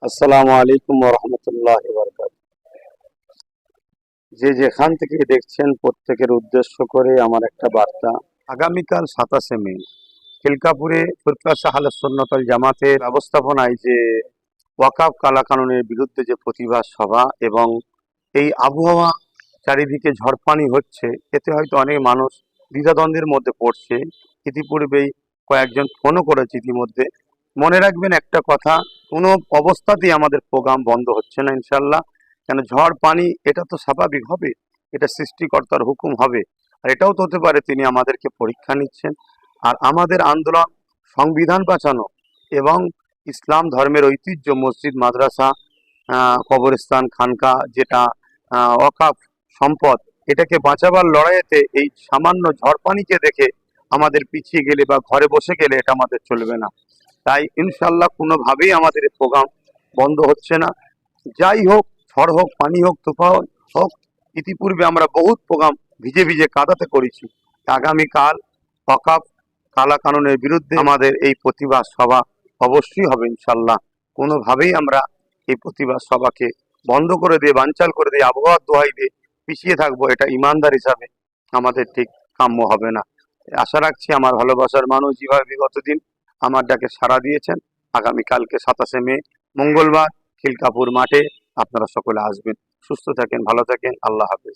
আসসালামু আলাইকুম ওয়া রাহমাতুল্লাহি ওয়া বারাকাতুহু। যে যেখান থেকে দেখছেন প্রত্যেকের উদ্দেশ্য করে আমার একটা বার্তা। আগামীকাল 27শে মে খিলকাপুরে ফুরফুরা আহলে সুন্নাত ওয়াল জামাতের ব্যবস্থাপনায় যে ওয়াকফ কালাকানুনের বিরুদ্ধে যে প্রতিবাদ সভা এবং এই আবহাওয়া চারিদিকে ঝড়পানি হচ্ছে, এতে হয়তো অনেক মানুষ দ্বিধাদ্বন্দ্বের মধ্যে পড়ছে। ইতিপূর্বেই কয়েকজন ফোনও করেছে ইতিমধ্যে। মনে রাখবেন একটা কথা, কোনো অবস্থাতেই আমাদের প্রোগ্রাম বন্ধ হচ্ছে না ইনশাল্লাহ। কেন ঝড় পানি এটা তো স্বাভাবিক হবে, এটা সৃষ্টিকর্তার হুকুম হবে। আর এটাও তো হতে পারে তিনি আমাদেরকে পরীক্ষা নিচ্ছেন। আর আমাদের আন্দোলন সংবিধান বাঁচানো এবং ইসলাম ধর্মের ঐতিহ্য মসজিদ মাদ্রাসা কবরস্থান খানকা যেটা ওয়াকফ সম্পদ, এটাকে বাঁচাবার লড়াইয়েতে এই সামান্য ঝড় পানিকে দেখে আমাদের পিছিয়ে গেলে বা ঘরে বসে গেলে এটা আমাদের চলবে না। তাই ইনশাল্লাহ কোনোভাবেই আমাদের এই প্রোগ্রাম বন্ধ হচ্ছে না। যাই হোক, ঝড় হোক, পানি হোক, তুফান হোক, ইতিপূর্বে আমরা বহুত প্রোগ্রাম ভিজে ভিজে কাদাতে করেছি। আগামীকাল ওয়াকফ কালা কানুনের বিরুদ্ধে আমাদের এই প্রতিবাদ সভা অবশ্যই হবে ইনশাল্লাহ। কোনোভাবেই আমরা এই প্রতিবাদ সভাকে বন্ধ করে দিয়ে বানচাল করে দিয়ে আবহাওয়ার দোহাই দিয়ে পিছিয়ে থাকবো, এটা ইমানদার হিসাবে আমাদের ঠিক কাম্য হবে না। আশা রাখছি আমার ভালোবাসার মানুষ যেভাবে বিগত দিন আমার ডাকে সাড়া দিয়েছেন, আগামীকালকে 27শে মে মঙ্গলবার খিলকাপুর মাঠে আপনারা সকলে আসবেন। সুস্থ থাকেন, ভালো থাকেন, আল্লাহ হাফেজ।